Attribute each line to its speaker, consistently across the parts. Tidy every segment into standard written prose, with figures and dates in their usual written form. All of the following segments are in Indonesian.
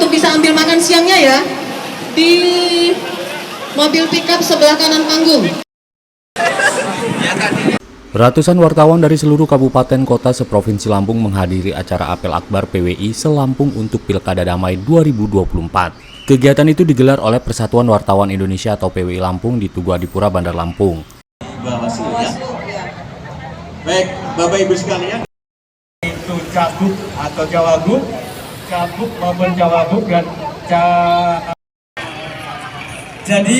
Speaker 1: untuk bisa ambil makan siangnya ya di mobil pickup sebelah kanan panggung.
Speaker 2: Ratusan wartawan dari seluruh kabupaten kota seprovinsi Lampung menghadiri acara apel akbar PWI se-Lampung untuk Pilkada Damai 2024. Kegiatan itu digelar oleh Persatuan Wartawan Indonesia atau PWI Lampung di Tugu Adipura, Bandar Lampung.
Speaker 3: Baik, Bapak Ibu sekalian, itu cagup atau cawagup, cagup maupun cawagup dan jadi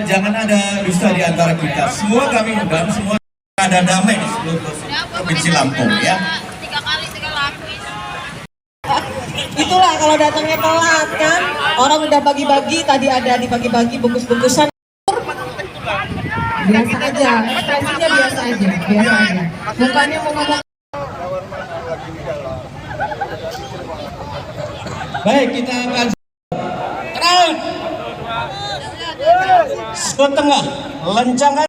Speaker 3: jangan ada dusta di antara kita. Semua kami undang, semua ada damai di seluruh provinsi Lampung ya.
Speaker 4: 3 kali 3 lapis.
Speaker 1: Itulah kalau datangnya telat kan, orang udah bagi-bagi, tadi ada dibagi-bagi bungkus-bungkusan. Biasa aja, ekspresinya biasa aja. Bukannya mau ngomong.
Speaker 3: Baik, kita akan terang ke tengah, lencangkan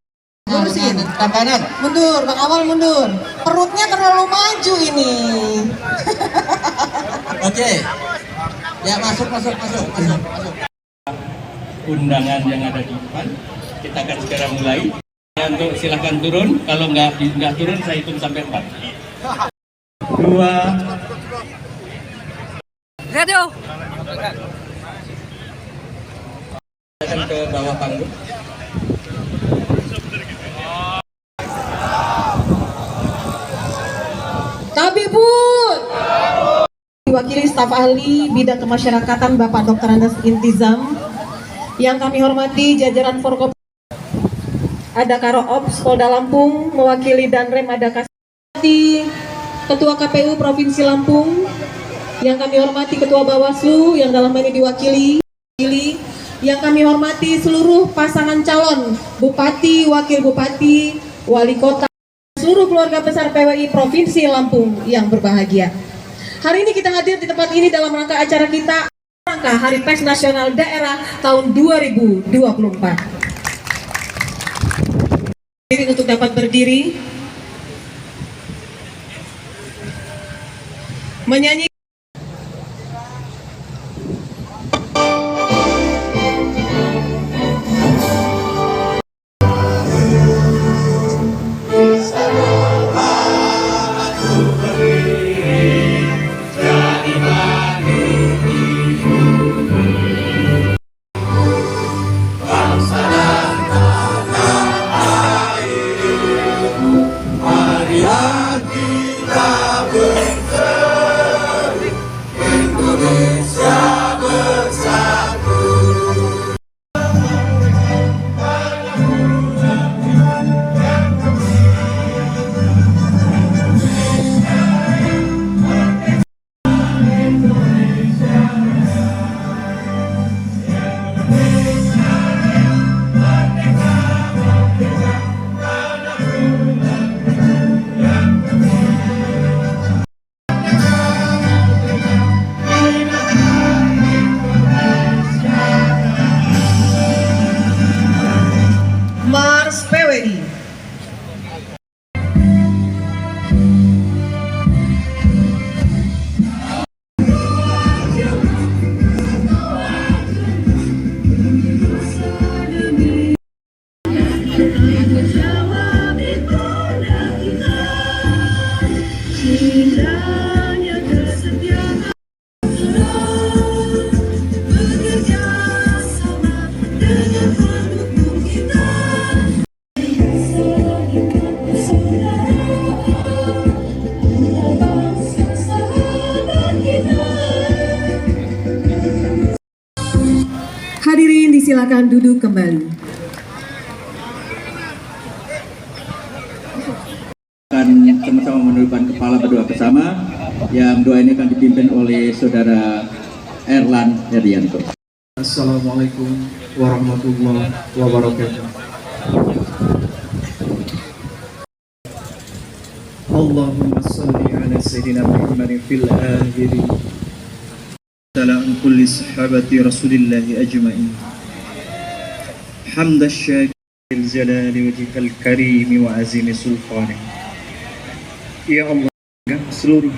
Speaker 1: Lurusin,
Speaker 3: ke kanan.
Speaker 1: mundur, Bang Awal mundur. Perutnya terlalu maju ini.
Speaker 3: Oke, ya masuk. Undangan yang ada di depan, kita akan segera mulai. Untuk silahkan turun, kalau nggak turun saya hitung sampai 4. 2.
Speaker 4: Radio.
Speaker 3: Akan ke bawah panggung.
Speaker 1: Kabibut. Diwakili staf ahli bidang kemasyarakatan Bapak Dr. Andes Intizam. Yang kami hormati jajaran Forkop, ada Karo Ops Polda Lampung, mewakili Danrem ada Kasati, Ketua KPU Provinsi Lampung, yang kami hormati Ketua Bawaslu yang dalam ini diwakili, yang kami hormati seluruh pasangan calon Bupati, Wakil Bupati, Wali Kota, seluruh keluarga besar PWI Provinsi Lampung yang berbahagia. Hari ini kita hadir di tempat ini dalam rangka acara kita rangka Hari Pers Nasional Daerah tahun 2024. Untuk dapat berdiri, menyanyi. Mars PWI. Hadirin disilakan duduk kembali.
Speaker 3: Akan sama-sama menundukkan kepala berdoa bersama. Yang doa ini akan dipimpin oleh Saudara Erlan Herianto.
Speaker 5: Assalamualaikum warahmatullahi wabarakatuh. Allahumma salli ala Sayyidina Muhammadin fil akhirin. Salam kulli sahabati Rasulillahi ajma'in. Hamda syakil jalali wajhikal karimi wa azimi sultani. Ya Allah, seluruh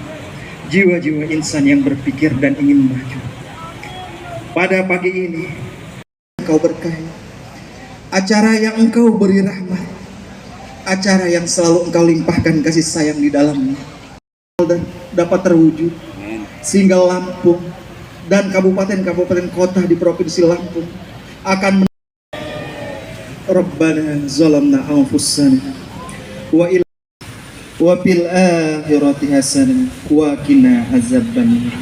Speaker 5: jiwa-jiwa insan yang berpikir dan ingin maju. Pada pagi ini, Engkau berkahi, acara yang Engkau beri rahmat, acara yang selalu Engkau limpahkan kasih sayang di dalamnya, dan dapat terwujud, sehingga Lampung dan kabupaten-kabupaten kota di Provinsi Lampung akan Rabbana zalamna anfusana wa fil akhirati hasanah wa qina azabannar.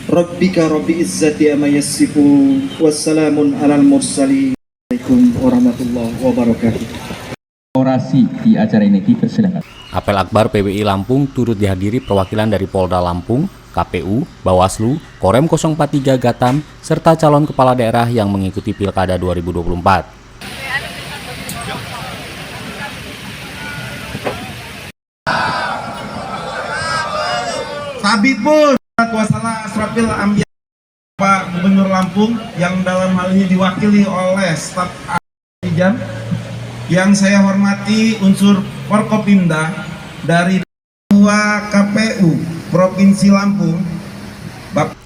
Speaker 5: Rabbika rabbil izzati amma yasifun wassalamun alal mursalin. Assalamualaikum warahmatullahi wabarakatuh.
Speaker 6: Orasi di acara ini dipersilakan.
Speaker 2: Apel Akbar PWI Lampung turut dihadiri perwakilan dari Polda Lampung, KPU, Bawaslu, Korem 043 Gatam, serta calon kepala daerah yang mengikuti Pilkada 2024.
Speaker 7: Habibul Wassalam Asrafil Ambiya Pak Gubernur Lampung yang dalam hal ini diwakili oleh staf Jam, yang saya hormati unsur Forkopimda dari Ketua KPU Provinsi Lampung.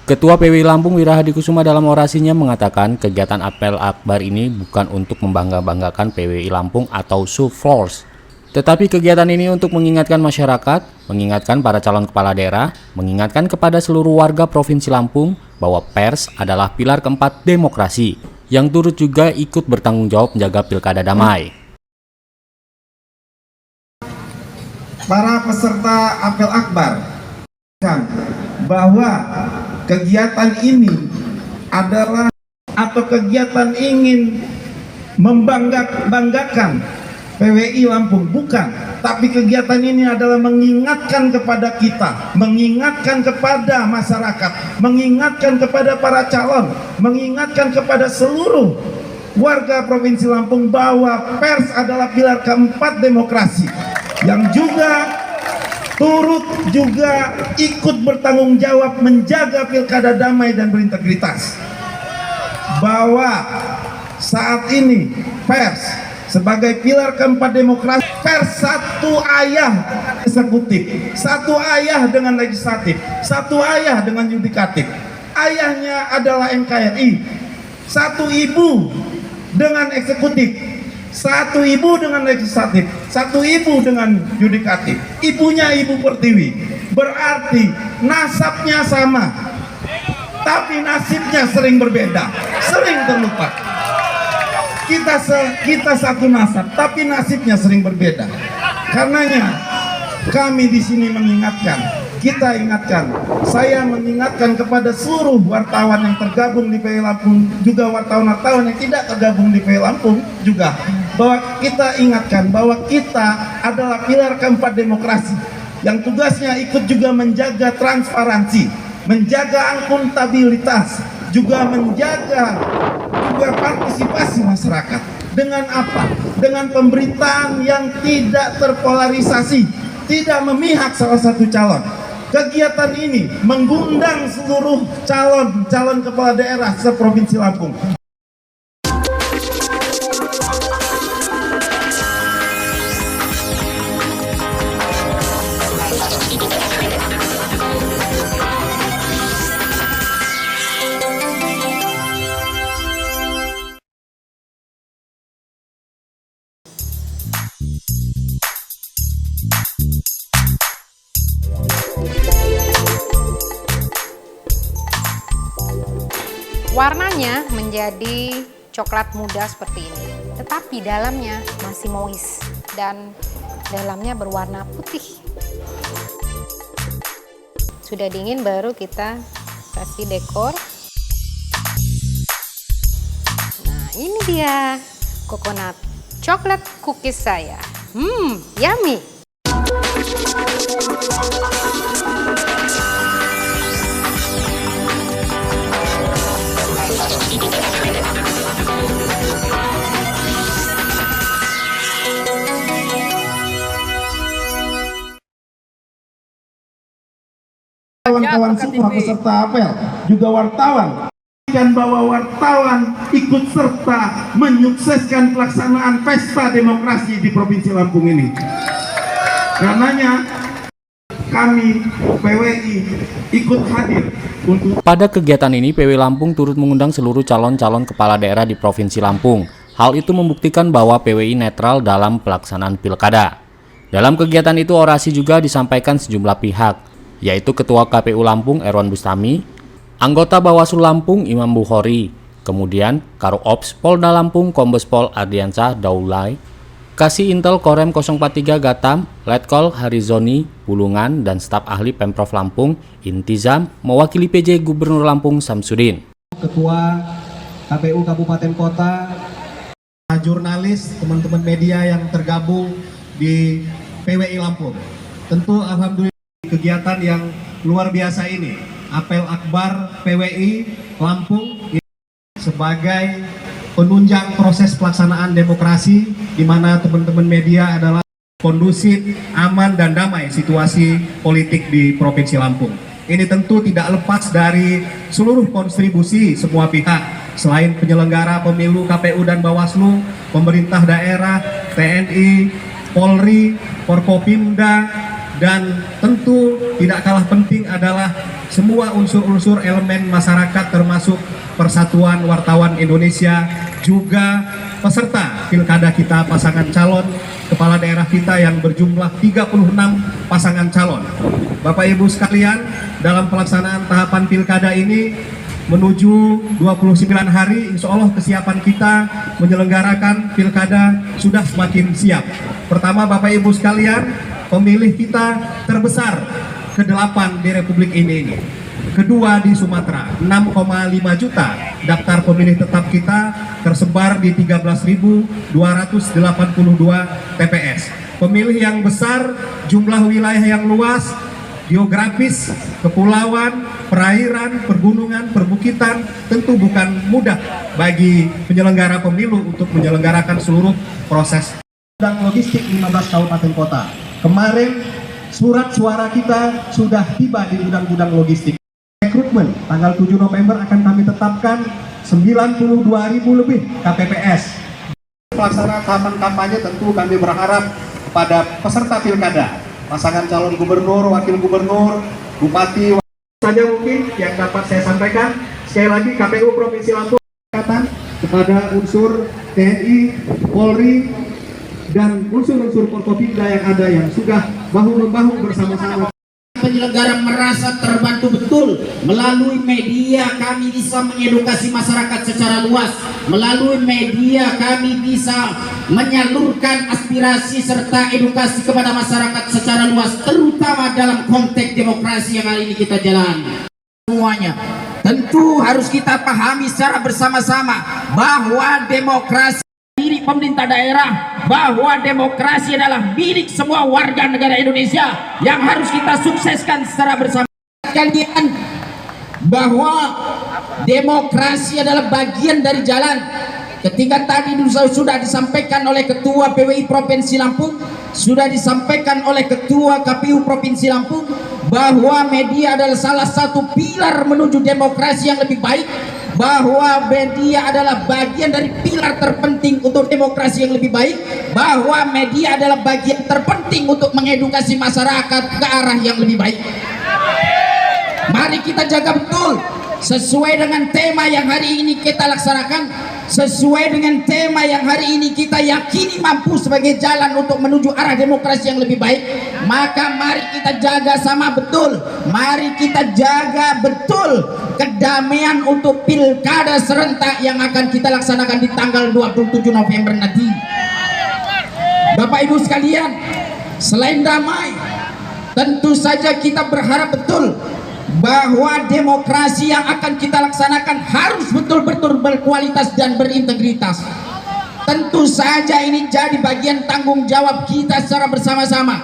Speaker 2: Ketua PWI Lampung Wirahadi Kusuma dalam orasinya mengatakan kegiatan Apel Akbar ini bukan untuk membangga-banggakan PWI Lampung atau show force, tetapi kegiatan ini untuk mengingatkan masyarakat, mengingatkan para calon kepala daerah, mengingatkan kepada seluruh warga Provinsi Lampung bahwa pers adalah pilar keempat demokrasi, yang turut juga ikut bertanggung jawab menjaga pilkada damai.
Speaker 7: Para peserta Apel Akbar bahwa kegiatan ini adalah atau kegiatan ingin membanggakan PWI Lampung, bukan, tapi kegiatan ini adalah mengingatkan kepada kita, mengingatkan kepada masyarakat, mengingatkan kepada para calon, mengingatkan kepada seluruh warga Provinsi Lampung bahwa pers adalah pilar keempat demokrasi, yang juga turut juga ikut bertanggung jawab menjaga pilkada damai dan berintegritas. Bahwa saat ini pers sebagai pilar keempat demokrasi, pers satu ayah eksekutif, satu ayah dengan legislatif, satu ayah dengan yudikatif. Ayahnya adalah NKRI, satu ibu dengan eksekutif, satu ibu dengan legislatif, satu ibu dengan yudikatif. Ibunya Ibu Pertiwi, berarti nasabnya sama, tapi nasibnya sering berbeda, sering terlupa. Kita satu nasab, tapi nasibnya sering berbeda. Karenanya kami di sini mengingatkan, kita ingatkan, saya mengingatkan kepada seluruh wartawan yang tergabung di PWI Lampung, juga wartawan-wartawan yang tidak tergabung di PWI Lampung juga, bahwa kita ingatkan bahwa kita adalah pilar keempat demokrasi yang tugasnya ikut juga menjaga transparansi, menjaga akuntabilitas, juga menjaga juga partisipasi masyarakat. Dengan apa? Dengan pemberitaan yang tidak terpolarisasi, tidak memihak salah satu calon. Kegiatan ini mengundang seluruh calon kepala daerah se-Provinsi Lampung.
Speaker 8: Warnanya menjadi coklat muda seperti ini, tetapi dalamnya masih moist dan dalamnya berwarna putih. Sudah dingin baru kita kasih dekor. Nah, ini dia coconut coklat cookies saya. Yummy.
Speaker 7: Kawan-kawan semua peserta apel, juga wartawan, dan bahwa wartawan ikut serta menyukseskan pelaksanaan pesta demokrasi di Provinsi Lampung ini. Karenanya kami PWI ikut hadir untuk
Speaker 2: Pada kegiatan ini, PW Lampung turut mengundang seluruh calon-calon kepala daerah di Provinsi Lampung. Hal itu membuktikan bahwa PWI netral dalam pelaksanaan pilkada. Dalam kegiatan itu orasi juga disampaikan sejumlah pihak, yaitu Ketua KPU Lampung Erwan Bustami, anggota Bawaslu Lampung Imam Bukhori, kemudian Karo Ops Polda Lampung Kombes Pol Ardiansah Daulay, Kasih Intel Korem 043 Gatam, Letkol Harizoni Bulungan, dan staf ahli Pemprov Lampung Intizam mewakili PJ Gubernur Lampung Samsudin.
Speaker 9: Ketua KPU Kabupaten Kota, jurnalis, teman-teman media yang tergabung di PWI Lampung. Tentu alhamdulillah kegiatan yang luar biasa ini, apel akbar PWI Lampung sebagai penunjang proses pelaksanaan demokrasi, di mana teman-teman media adalah kondusif, aman dan damai situasi politik di Provinsi Lampung. Ini tentu tidak lepas dari seluruh kontribusi semua pihak, selain penyelenggara pemilu KPU dan Bawaslu, pemerintah daerah, TNI, Polri, Forkopimda, dan tentu tidak kalah penting adalah semua unsur-unsur elemen masyarakat termasuk Persatuan Wartawan Indonesia, juga peserta pilkada kita, pasangan calon kepala daerah kita yang berjumlah 36 pasangan calon. Bapak Ibu sekalian, dalam pelaksanaan tahapan pilkada ini menuju 29 hari, insya Allah kesiapan kita menyelenggarakan pilkada sudah semakin siap. Pertama, Bapak Ibu sekalian, pemilih kita terbesar ke-8 di Republik ini. Kedua di Sumatera, 6,5 juta daftar pemilih tetap kita tersebar di 13.282 TPS. Pemilih yang besar, jumlah wilayah yang luas, geografis, kepulauan, perairan, pergunungan, perbukitan, tentu bukan mudah bagi penyelenggara pemilu untuk menyelenggarakan seluruh proses. dan logistik 15 kabupaten kota. Kemarin surat suara kita sudah tiba di gudang-gudang logistik. Rekrutmen tanggal 7 November akan kami tetapkan 92.000 lebih KPPS. Pelaksanaan tahapan kampanye tentu kami berharap pada peserta pilkada, pasangan calon gubernur, wakil gubernur, bupati, saja mungkin yang dapat saya sampaikan. Sekali lagi KPU Provinsi Lampung kepada unsur TNI, Polri, dan unsur-unsur Forkopimda yang ada yang sudah bahu-membahu bersama-sama.
Speaker 10: Penyelenggara merasa terbantu betul melalui media. Kami bisa mengedukasi masyarakat secara luas. Melalui media kami bisa menyalurkan aspirasi serta edukasi kepada masyarakat secara luas, terutama dalam konteks demokrasi yang hari ini kita jalani. Semuanya tentu harus kita pahami secara bersama-sama bahwa demokrasi milik pemerintah daerah, bahwa demokrasi adalah milik semua warga negara Indonesia yang harus kita sukseskan secara bersama. Kalian bahwa demokrasi adalah bagian dari jalan. Ketika tadi sudah disampaikan oleh Ketua PWI Provinsi Lampung, sudah disampaikan oleh Ketua KPU Provinsi Lampung bahwa media adalah salah satu pilar menuju demokrasi yang lebih baik, bahwa media adalah bagian dari pilar terpenting untuk demokrasi yang lebih baik, bahwa media adalah bagian terpenting untuk mengedukasi masyarakat ke arah yang lebih baik. Mari kita jaga betul sesuai dengan tema yang hari ini kita laksanakan, sesuai dengan tema yang hari ini kita yakini mampu sebagai jalan untuk menuju arah demokrasi yang lebih baik. Maka mari kita jaga sama betul, mari kita jaga betul kedamaian untuk pilkada serentak yang akan kita laksanakan di tanggal 27 November nanti. Bapak Ibu sekalian, selain damai, tentu saja kita berharap betul bahwa demokrasi yang akan kita laksanakan harus betul-betul berkualitas dan berintegritas. Tentu saja ini jadi bagian tanggung jawab kita secara bersama-sama.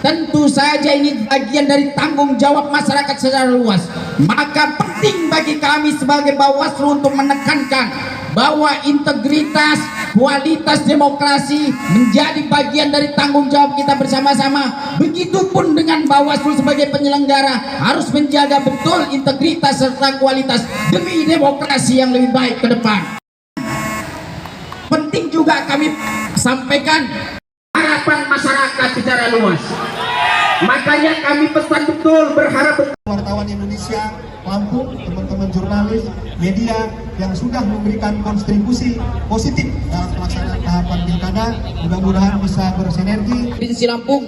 Speaker 10: Tentu saja ini bagian dari tanggung jawab masyarakat secara luas. Maka penting bagi kami sebagai Bawaslu untuk menekankan bahwa integritas, kualitas demokrasi menjadi bagian dari tanggung jawab kita bersama-sama. Begitupun dengan Bawaslu sebagai penyelenggara harus menjaga betul integritas serta kualitas demi demokrasi yang lebih baik ke depan. Penting juga kami sampaikan harapan masyarakat secara luas. Makanya kami pesan betul, berharap betul.
Speaker 9: Wartawan Indonesia Lampung, teman-teman jurnalis, media yang sudah memberikan kontribusi positif dalam pelaksanaan tahapan pilkada, mudah-mudahan bisa bersinergi.
Speaker 10: Provinsi Lampung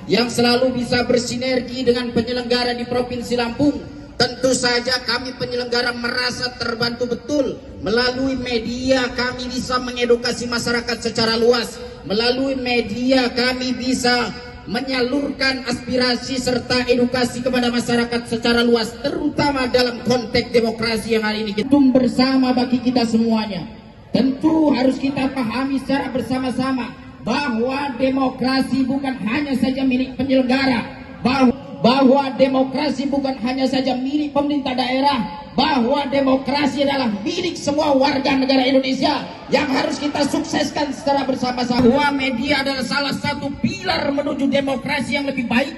Speaker 10: yang selalu bisa bersinergi dengan penyelenggara di Provinsi Lampung. Tentu saja kami penyelenggara merasa terbantu betul. Melalui media kami bisa mengedukasi masyarakat secara luas. Melalui media kami bisa menyalurkan aspirasi serta edukasi kepada masyarakat secara luas, terutama dalam konteks demokrasi yang hari ini kita bersama bagi kita semuanya. Tentu harus kita pahami secara bersama-sama bahwa demokrasi bukan hanya saja milik penyelenggara, bahwa demokrasi bukan hanya saja milik pemerintah daerah, bahwa demokrasi adalah milik semua warga negara Indonesia yang harus kita sukseskan secara bersama-sama. Bahwa media adalah salah satu pilar menuju demokrasi yang lebih baik,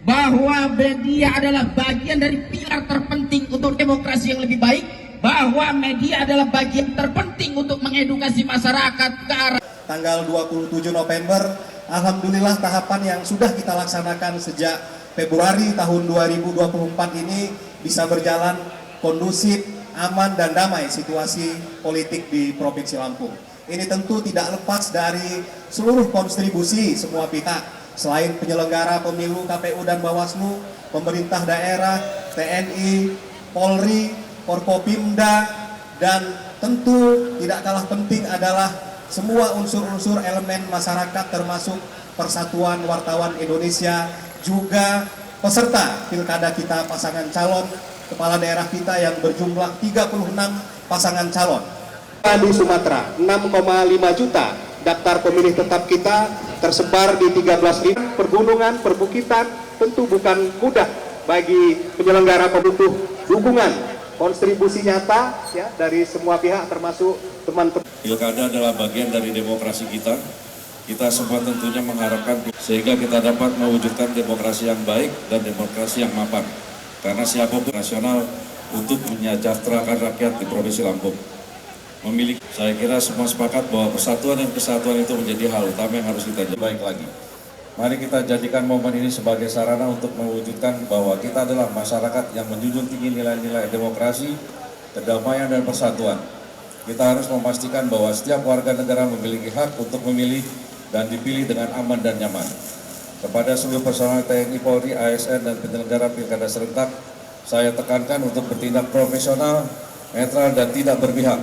Speaker 10: bahwa media adalah bagian dari pilar terpenting untuk demokrasi yang lebih baik, bahwa media adalah bagian terpenting untuk mengedukasi masyarakat ke arah
Speaker 9: Tanggal 27 November, alhamdulillah tahapan yang sudah kita laksanakan sejak Februari tahun 2024 ini bisa berjalan kondusif, aman dan damai situasi politik di Provinsi Lampung. Ini tentu tidak lepas dari seluruh kontribusi semua pihak, selain penyelenggara pemilu KPU dan Bawaslu, pemerintah daerah, TNI, Polri, Forkopimda, dan tentu tidak kalah penting adalah semua unsur-unsur elemen masyarakat termasuk Persatuan Wartawan Indonesia, juga peserta pilkada kita, pasangan calon kepala daerah kita yang berjumlah 36 pasangan calon.
Speaker 5: Di Sumatera 6,5 juta daftar pemilih tetap kita tersebar di 13.000 pergunungan, perbukitan. Tentu bukan mudah bagi penyelenggara pembutuh dukungan, kontribusi nyata ya dari semua pihak termasuk teman-teman.
Speaker 11: Pilkada adalah bagian dari demokrasi kita. Kita semua tentunya mengharapkan sehingga kita dapat mewujudkan demokrasi yang baik dan demokrasi yang mapan. Karena siapapun nasional untuk menyejahterakan rakyat di Provinsi Lampung. Saya kira semua sepakat bahwa persatuan dan kesatuan itu menjadi hal utama yang harus kita jaga baik lagi. Mari kita jadikan momen ini sebagai sarana untuk mewujudkan bahwa kita adalah masyarakat yang menjunjung tinggi nilai-nilai demokrasi, kedamaian dan persatuan. Kita harus memastikan bahwa setiap warga negara memiliki hak untuk memilih dan dipilih dengan aman dan nyaman. Kepada seluruh personel TNI, Polri, ASN, dan penyelenggara pilkada serentak, saya tekankan untuk bertindak profesional, netral, dan tidak berpihak.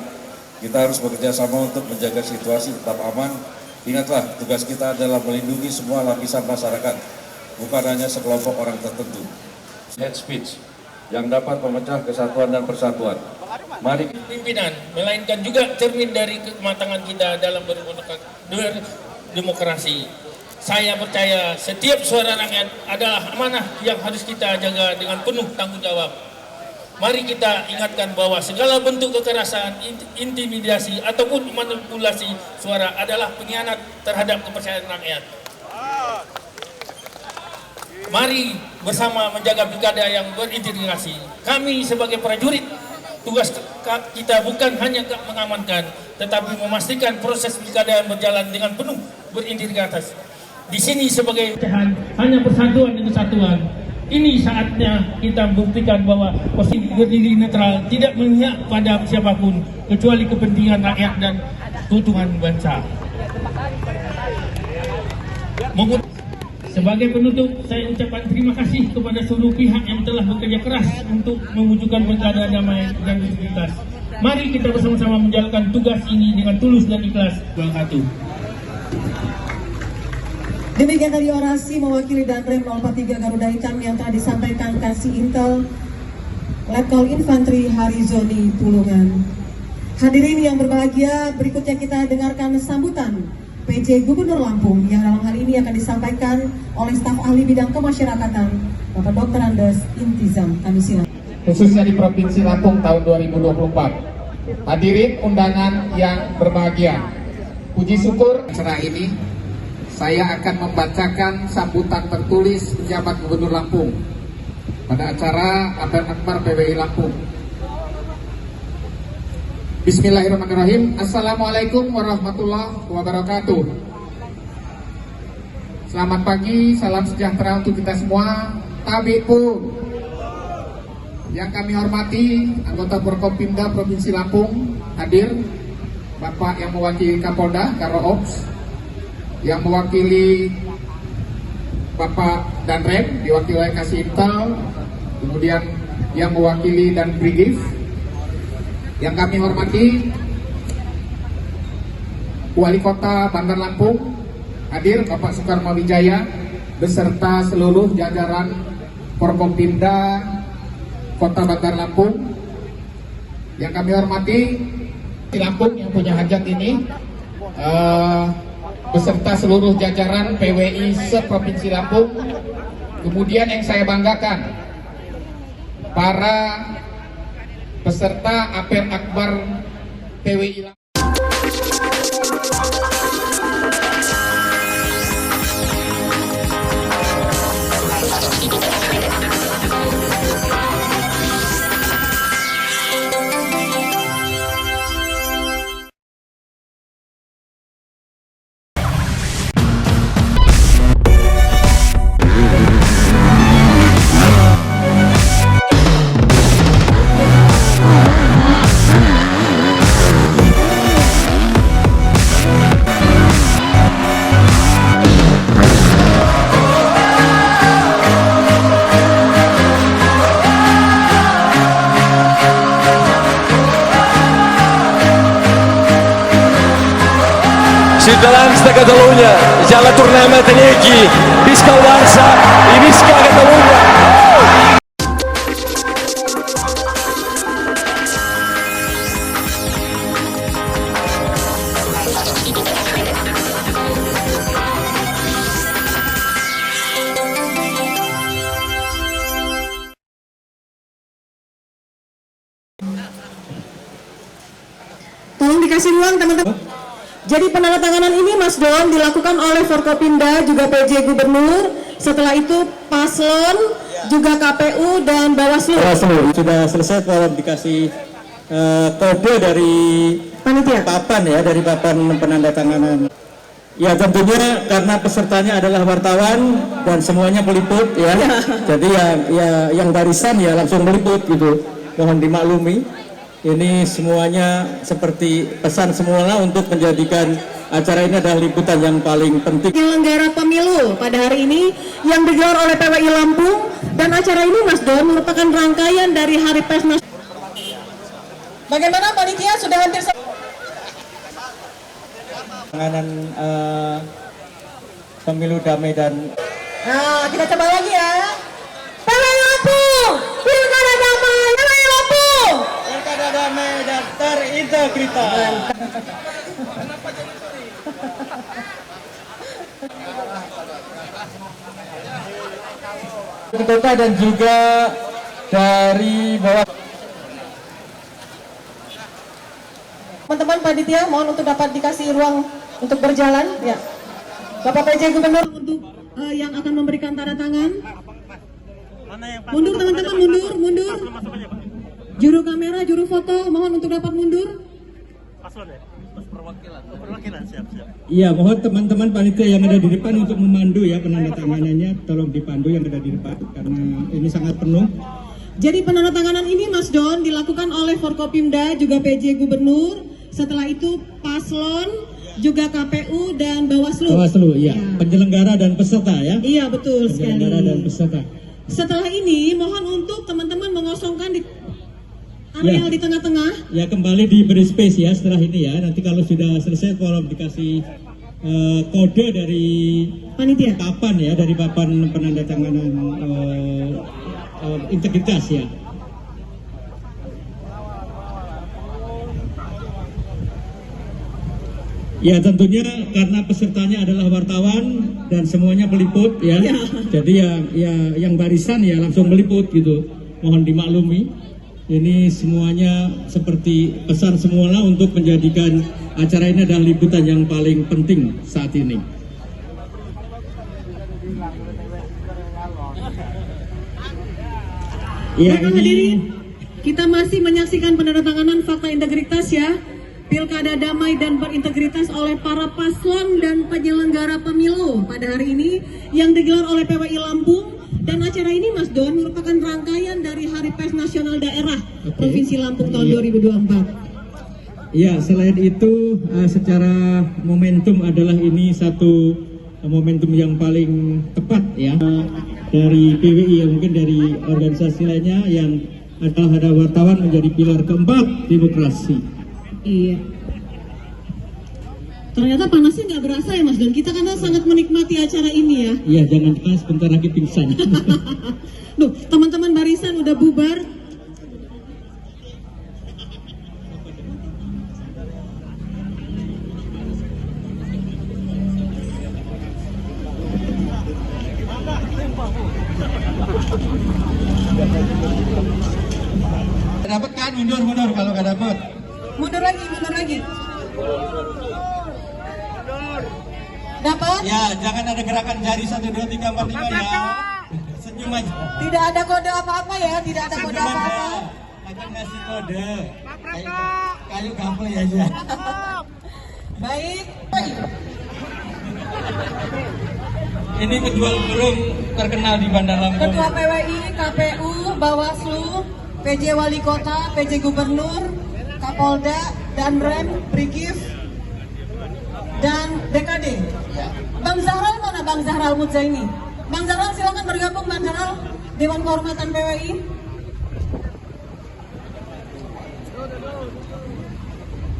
Speaker 11: Kita harus bekerja sama untuk menjaga situasi tetap aman. Ingatlah, tugas kita adalah melindungi semua lapisan masyarakat, bukan hanya sekelompok orang tertentu. Hate speech yang dapat memecah kesatuan dan persatuan. Mari
Speaker 3: Pimpinan, melainkan juga cermin dari kematangan kita dalam berdemokrasi. Saya percaya setiap suara rakyat adalah amanah yang harus kita jaga dengan penuh tanggung jawab. Mari kita ingatkan bahwa segala bentuk kekerasan, intimidasi, ataupun manipulasi suara adalah pengkhianat terhadap kepercayaan rakyat. Mari bersama menjaga pilkada yang berintegrasi. Kami sebagai prajurit, tugas kita bukan hanya mengamankan, tetapi memastikan proses pilkada yang berjalan dengan penuh berintegritas. Di sini sebagai hanya persatuan dan kesatuan. Ini saatnya kita buktikan bahwa posisi berdiri netral, tidak memihak pada siapapun kecuali kepentingan rakyat dan keutuhan bangsa. Sebagai penutup, saya ucapkan terima kasih kepada seluruh pihak yang telah bekerja keras untuk mewujudkan pilkada damai dan integritas. Mari kita bersama-sama menjalankan tugas ini dengan tulus dan ikhlas. Wabarakatuh.
Speaker 1: Demikian tadi orasi mewakili Danrem 043 Garuda Hitam yang telah disampaikan Kasih Intel Letkol Infanteri Harizoni Pulungan. Hadirin yang berbahagia, berikutnya kita dengarkan sambutan PJ Gubernur Lampung yang dalam hal ini akan disampaikan oleh staf ahli bidang kemasyarakatan Bapak Dr. Andes Intizam. Kami silakan.
Speaker 12: Khususnya di Provinsi Lampung tahun 2024. Hadirin undangan yang berbahagia, puji syukur acara ini saya akan membacakan sambutan tertulis pejabat Gubernur Lampung pada acara Apel Akbar PWI Lampung. Bismillahirrahmanirrahim. Assalamualaikum warahmatullahi wabarakatuh. Selamat pagi, salam sejahtera untuk kita semua. Tabiku. Yang kami hormati anggota Forkopimda Provinsi Lampung hadir, Bapak yang mewakili Kapolda, Karo Ops, yang mewakili Bapak Danrem, diwakili oleh Kasih Intel, kemudian yang mewakili dan Brigif. Yang kami hormati Wali Kota Bandar Lampung hadir, Bapak Soekarno Wijaya, beserta seluruh jajaran Forkopimda Kota Bandar Lampung. Yang kami hormati di Lampung yang punya hajat ini, beserta seluruh jajaran PWI se-Provinsi Lampung. Kemudian yang saya banggakan, para peserta apel akbar PWI Lampung.
Speaker 13: Ciutadans de Catalunya, ja la tornem a tenir aquí. Visca el Barça i visca Catalunya!
Speaker 1: Tolong dikasih ruang teman-teman. Jadi penandatanganan ini Mas Don dilakukan oleh Forkopimda juga PJ Gubernur, setelah itu Paslon juga KPU dan Bawaslu.
Speaker 14: Sudah selesai kalau dikasih kode dari
Speaker 1: panitia
Speaker 14: papan ya, dari papan penandatanganan. Ya tentunya karena pesertanya adalah wartawan dan semuanya peliput ya. Jadi yang barisan ya langsung meliput gitu. Mohon dimaklumi. Ini semuanya seperti pesan semula untuk menjadikan acara ini adalah liputan yang paling penting.
Speaker 1: Penyelenggara pemilu pada hari ini yang digelar oleh PWI Lampung, dan acara ini Mas Don merupakan rangkaian dari Hari Pers Nasional. Bagaimana panitia sudah hampir
Speaker 14: Penanganan pemilu damai dan.
Speaker 1: Nah, kita coba lagi ya. PWI Lampung, pilkada damai, PWI Lampung.
Speaker 14: Pilkada damai dan terintegritas. Kota dan juga dari bawah.
Speaker 1: Teman-teman panitia mohon untuk dapat dikasih ruang untuk berjalan ya. Bapak PJ Gubernur untuk yang akan memberikan tanda tangan. Mundur teman-teman, mundur. Juru kamera, juru foto mohon untuk dapat mundur.
Speaker 14: Iya, mohon teman-teman panitia yang ada di depan untuk memandu ya penandatanganannya, tolong dipandu yang ada di depan karena ini sangat penuh.
Speaker 1: Jadi penandatanganan ini Mas Don dilakukan oleh Forkopimda juga PJ Gubernur, setelah itu Paslon juga KPU dan Bawaslu.
Speaker 14: Bawaslu, iya. Ya. Penyelenggara dan peserta ya.
Speaker 1: Iya betul sekali.
Speaker 14: Penyelenggara dan peserta.
Speaker 1: Setelah ini mohon untuk teman-teman mengosongkan di area di tengah-tengah.
Speaker 14: Ya kembali diberi space ya setelah ini ya. Nanti kalau sudah selesai tolong dikasih kode dari
Speaker 1: panitia.
Speaker 14: Papan ya, dari papan penandatanganan integritas ya. Ya tentunya karena pesertanya adalah wartawan dan semuanya peliput ya. Jadi yang barisan ya langsung meliput gitu. Mohon dimaklumi. Ini semuanya seperti pesan semula untuk menjadikan acara ini adalah liputan yang paling penting saat ini.
Speaker 1: Ya, hadirin, kita masih menyaksikan penandatanganan fakta integritas ya. pilkada damai dan berintegritas oleh para paslon dan penyelenggara pemilu pada hari ini yang digelar oleh PWI Lampung. Dan acara ini, Mas Don, merupakan rangkaian dari Hari Pers Nasional Daerah Provinsi Lampung tahun 2024.
Speaker 14: Ya, selain itu secara momentum adalah ini satu momentum yang paling tepat ya dari PWI, ya mungkin dari organisasi lainnya yang adalah ada wartawan menjadi pilar keempat demokrasi.
Speaker 1: Iya. Ternyata panasnya nggak berasa ya Mas Don. Kita kan sangat menikmati acara ini ya.
Speaker 14: Iya, jangan sebentar lagi pingsan.
Speaker 1: Duh, teman-teman barisan udah bubar.
Speaker 14: Dapat kan? Mundur kalau nggak dapat.
Speaker 1: Mundur lagi. Dapat?
Speaker 14: Ya, jangan ada gerakan jari 1, 2, 3, 4, 5 ya. Senyum aja.
Speaker 1: Tidak ada kode apa-apa ya, tidak ada kode apa-apa.
Speaker 14: Akan ngasih kode. Kayu gampang aja.
Speaker 1: Baik.
Speaker 14: Ini penjual burung terkenal di Bandar Lampung.
Speaker 1: Ketua PWI, KPU, Bawaslu, PJ Wali Kota, PJ Gubernur, Kapolda, Danrem, Brigif, dan DKD. Bang Zahral mana Bang Zahral Mudzaini? Bang Zahral silakan bergabung Bang Zahral, Dewan Kehormatan PWI.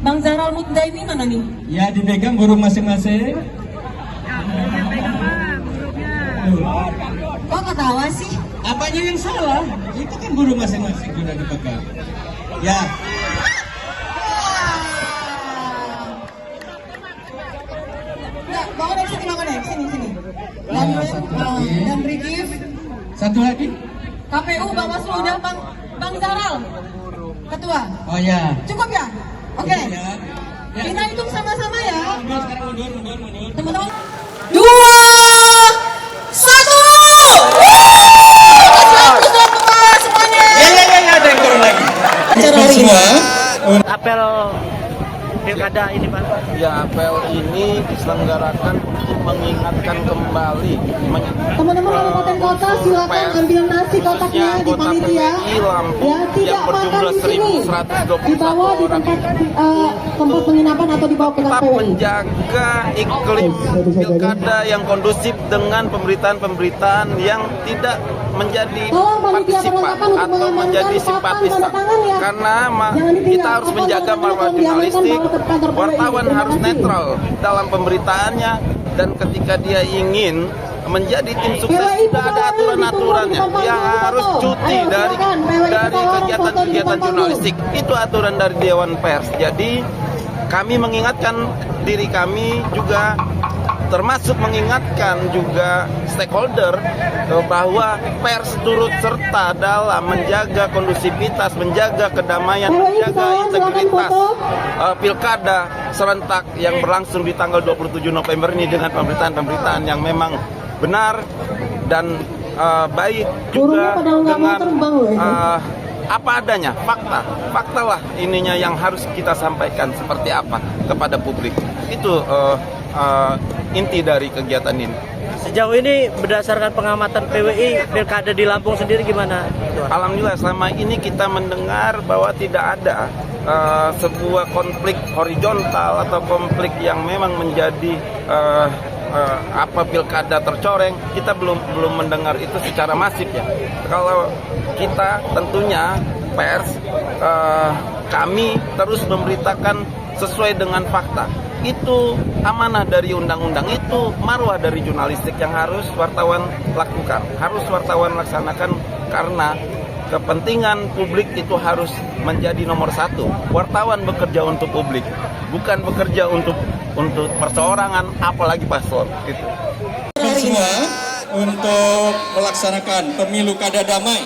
Speaker 1: Bang Zahral Mudzaini mana nih?
Speaker 14: Ya, dipegang burung masing-masing.
Speaker 1: Kok ketawa sih?
Speaker 14: Apanya yang salah? Itu kan burung masing-masing sudah dipegang. Ya.
Speaker 1: Bawa dari sini. Dan Brigif.
Speaker 14: Satu lagi.
Speaker 1: KPU, Bawaslu udah Bang Zahral. Ketua.
Speaker 14: Oh ya.
Speaker 1: Cukup ya? Oke.
Speaker 14: Ya.
Speaker 1: Kita hitung sama-sama ya.
Speaker 14: Mundur.
Speaker 1: Teman-teman. 2, 1. Semuanya.
Speaker 14: Ya, ada yang turun lagi.
Speaker 1: Semua.
Speaker 15: Apel pilkada ini Pak?
Speaker 16: Ya, apel ini diselenggarakan untuk mengingatkan kembali
Speaker 1: Teman-teman kabupaten kota silakan ambil nasi kotaknya di panitia. Ya, tidak makan di sini. Dibawa di tempat penginapan atau dibawa ke
Speaker 16: tetap
Speaker 1: PWI.
Speaker 16: menjaga iklim pilkada yang kondusif dengan pemberitaan-pemberitaan yang tidak menjadi partisipan atau menjadi simpatisan. Karena kita harus menjaga marwah jurnalistik, wartawan harus netral dalam pemberitaannya, dan ketika dia ingin menjadi tim sukses sudah ada aturan-aturannya. Dia harus cuti dari kegiatan-kegiatan jurnalistik. Itu aturan dari Dewan Pers. Jadi kami mengingatkan diri kami juga, termasuk mengingatkan juga stakeholder bahwa pers turut serta dalam menjaga kondusivitas, menjaga kedamaian, menjaga integritas pilkada serentak yang berlangsung di tanggal 27 November ini dengan pemberitaan-pemberitaan yang memang benar dan baik, juga dengan apa adanya, fakta lah ininya yang harus kita sampaikan seperti apa kepada publik. Itu inti dari kegiatan ini.
Speaker 15: Sejauh ini berdasarkan pengamatan PWI pilkada di Lampung sendiri gimana?
Speaker 16: Alhamdulillah selama ini kita mendengar bahwa tidak ada sebuah konflik horizontal atau konflik yang memang menjadi pilkada tercoreng. Kita belum mendengar itu secara masif ya. Kalau kita tentunya pers, kami terus memberitakan sesuai dengan fakta. Itu amanah dari undang-undang, itu marwah dari jurnalistik yang harus wartawan lakukan, harus wartawan laksanakan, karena kepentingan publik itu harus menjadi nomor satu. Wartawan bekerja untuk publik, bukan bekerja untuk perseorangan, apalagi paslon. Itu.
Speaker 14: Semua untuk melaksanakan pemilu kada damai